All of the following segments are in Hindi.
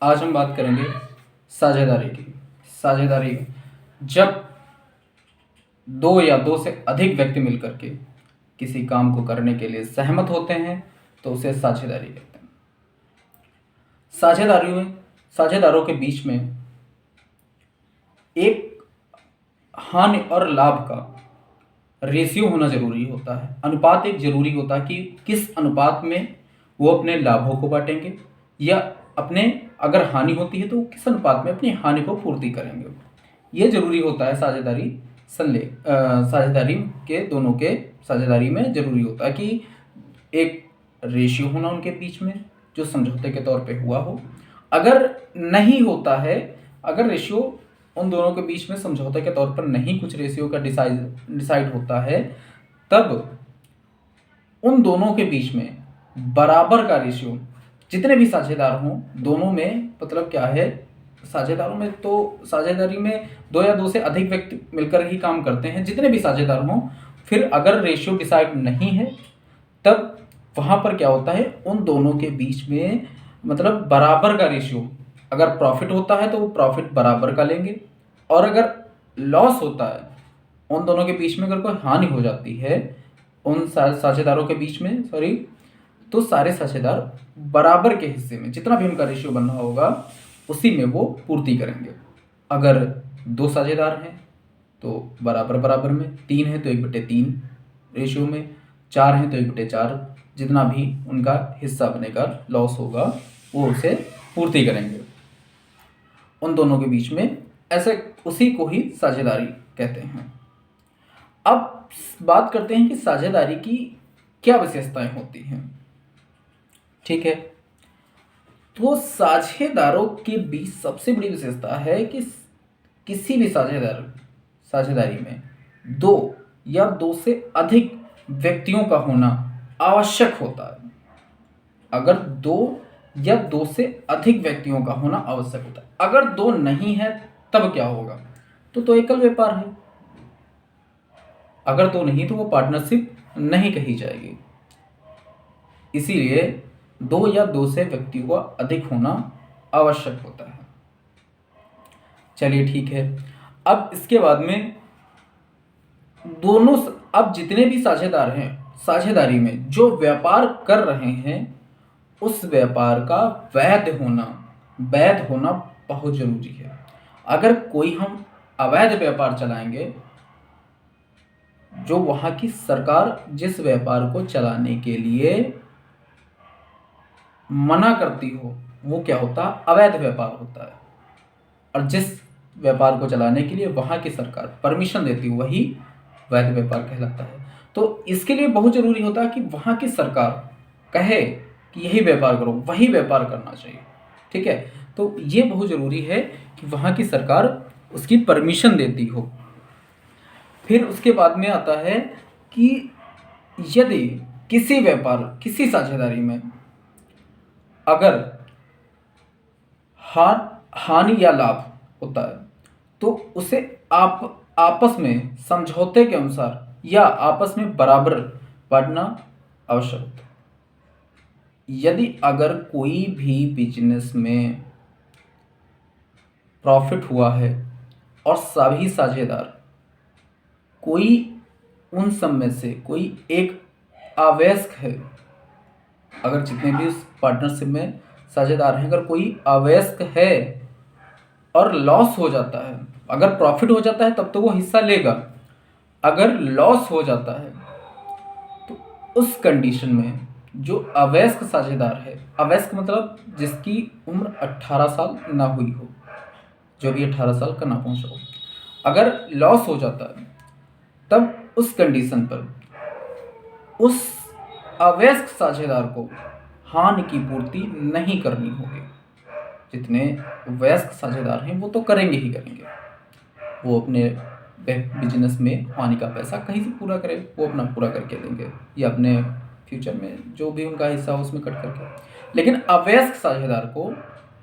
आज हम बात करेंगे साझेदारी की। साझेदारी जब दो या दो से अधिक व्यक्ति मिलकर के किसी काम को करने के लिए सहमत होते हैं तो उसे साझेदारी कहते हैं। साझेदारी में साझेदारों के बीच में एक हानि और लाभ का रेशियो होना जरूरी होता है। अनुपात एक जरूरी होता है कि किस अनुपात में वो अपने लाभों को बांटेंगे या अपने अगर हानि होती है तो किस अनुपात में अपनी हानि को पूर्ति करेंगे। ये जरूरी होता है साझेदारी के दोनों के साझेदारी में जरूरी होता है कि एक रेशियो होना उनके बीच में जो समझौते के तौर पे हुआ हो। अगर नहीं होता है, अगर रेशियो उन दोनों के बीच में समझौते के तौर पर नहीं कुछ रेशियो का डिसाइड होता है, तब उन दोनों के बीच में बराबर का रेशियो, जितने भी साझेदार हों दोनों में, मतलब क्या है, साझेदारों में तो साझेदारी में दो या दो से अधिक व्यक्ति मिलकर ही काम करते हैं, जितने भी साझेदार हों। फिर अगर रेशियो डिसाइड नहीं है तब वहाँ पर क्या होता है, उन दोनों के बीच में मतलब बराबर का रेशियो, अगर प्रॉफिट होता है तो वो प्रॉफिट बराबर का लेंगे, और अगर लॉस होता है उन दोनों के बीच में, अगर कोई हानि हो जाती है उन साझेदारों के बीच में, सॉरी, तो सारे साझेदार बराबर के हिस्से में जितना भी उनका रेशियो बनना होगा उसी में वो पूर्ति करेंगे। अगर दो साझेदार हैं तो बराबर बराबर में, तीन है तो 1/3 रेशियो में, चार हैं तो 1/4, जितना भी उनका हिस्सा बनेगा, लॉस होगा, वो उसे पूर्ति करेंगे उन दोनों के बीच में। ऐसे उसी को ही साझेदारी कहते हैं। अब बात करते हैं कि साझेदारी की क्या विशेषताएं होती हैं। ठीक है, तो साझेदारों के बीच सबसे बड़ी विशेषता है कि किसी भी साझेदारी में दो या दो से अधिक व्यक्तियों का होना आवश्यक होता है। अगर दो या दो से अधिक व्यक्तियों का होना आवश्यक होता है, अगर दो नहीं है तब क्या होगा, तो एकल व्यापार है। अगर दो नहीं तो वो पार्टनरशिप नहीं कही जाएगी। इसीलिए दो या दो से व्यक्तियों का अधिक होना आवश्यक होता है। चलिए ठीक है, अब इसके बाद में दोनों, अब जितने भी साझेदार हैं साझेदारी में जो व्यापार कर रहे हैं उस व्यापार का वैध होना बहुत जरूरी है। अगर कोई हम अवैध व्यापार चलाएंगे, जो वहां की सरकार जिस व्यापार को चलाने के लिए मना करती हो वो क्या होता है, अवैध व्यापार होता है। और जिस व्यापार को चलाने के लिए वहां की सरकार परमिशन देती हो वही वैध व्यापार कहलाता है। तो इसके लिए बहुत जरूरी होता है कि वहां की सरकार कहे कि यही व्यापार करो, वही व्यापार करना चाहिए। ठीक है, तो ये बहुत जरूरी है कि वहां की सरकार उसकी परमिशन देती हो। फिर उसके बाद में आता है कि यदि किसी साझेदारी में अगर हानि या लाभ होता है तो उसे आपस में समझौते के अनुसार या आपस में बराबर बांटना आवश्यक होता है। यदि अगर कोई भी बिजनेस में प्रॉफिट हुआ है और सभी साझेदार, कोई उन सब में से कोई एक अवयस्क है, अगर जितने भी उस पार्टनरशिप में साझेदार हैं अगर कोई अवयस्क है और लॉस हो जाता है, अगर प्रॉफिट हो जाता है तब तो वो हिस्सा लेगा, अगर लॉस हो जाता है तो उस कंडीशन में जो अवयस्क साझेदार है, अवयस्क मतलब जिसकी उम्र 18 साल ना हुई हो, जो भी 18 साल का ना पहुंचा हो, अगर लॉस हो जाता है तब उस कंडीशन पर उस अवयस्क साझेदार को हानि की पूर्ति नहीं करनी होगी। जितने वयस्क साझेदार हैं वो तो करेंगे ही करेंगे, वो अपने बिजनेस में हानि का पैसा कहीं से पूरा करे, वो अपना पूरा करके देंगे या अपने फ्यूचर में जो भी उनका हिस्सा हो उसमें कट करके। लेकिन अवयस्क साझेदार को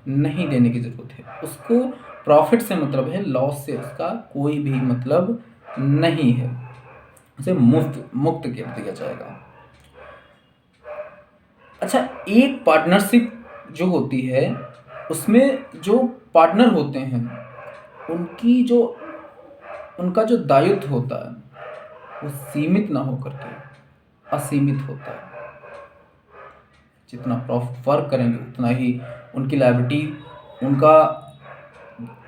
नहीं देने की जरूरत है, उसको प्रॉफिट से मतलब है, लॉस से उसका कोई भी मतलब नहीं है, उसे मुक्त कर दिया जाएगा। अच्छा, एक पार्टनरशिप जो होती है उसमें जो पार्टनर होते हैं उनकी जो उनका जो दायित्व होता है वो सीमित ना होकर के असीमित होता है। जितना वर्क करेंगे उतना ही उनकी लायबिलिटी उनका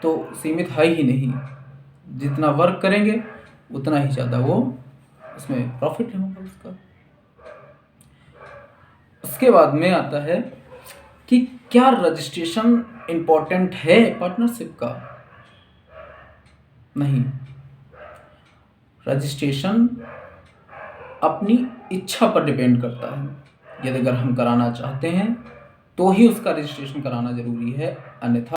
तो सीमित है ही नहीं, जितना वर्क करेंगे उतना ही ज़्यादा वो उसमें प्रॉफिट होगा उसका। उसके बाद में आता है कि क्या रजिस्ट्रेशन इम्पोर्टेंट है पार्टनरशिप का? नहीं। रजिस्ट्रेशन अपनी इच्छा पर डिपेंड करता है। यदि अगर हम कराना चाहते हैं तो ही उसका रजिस्ट्रेशन कराना ज़रूरी है, अन्यथा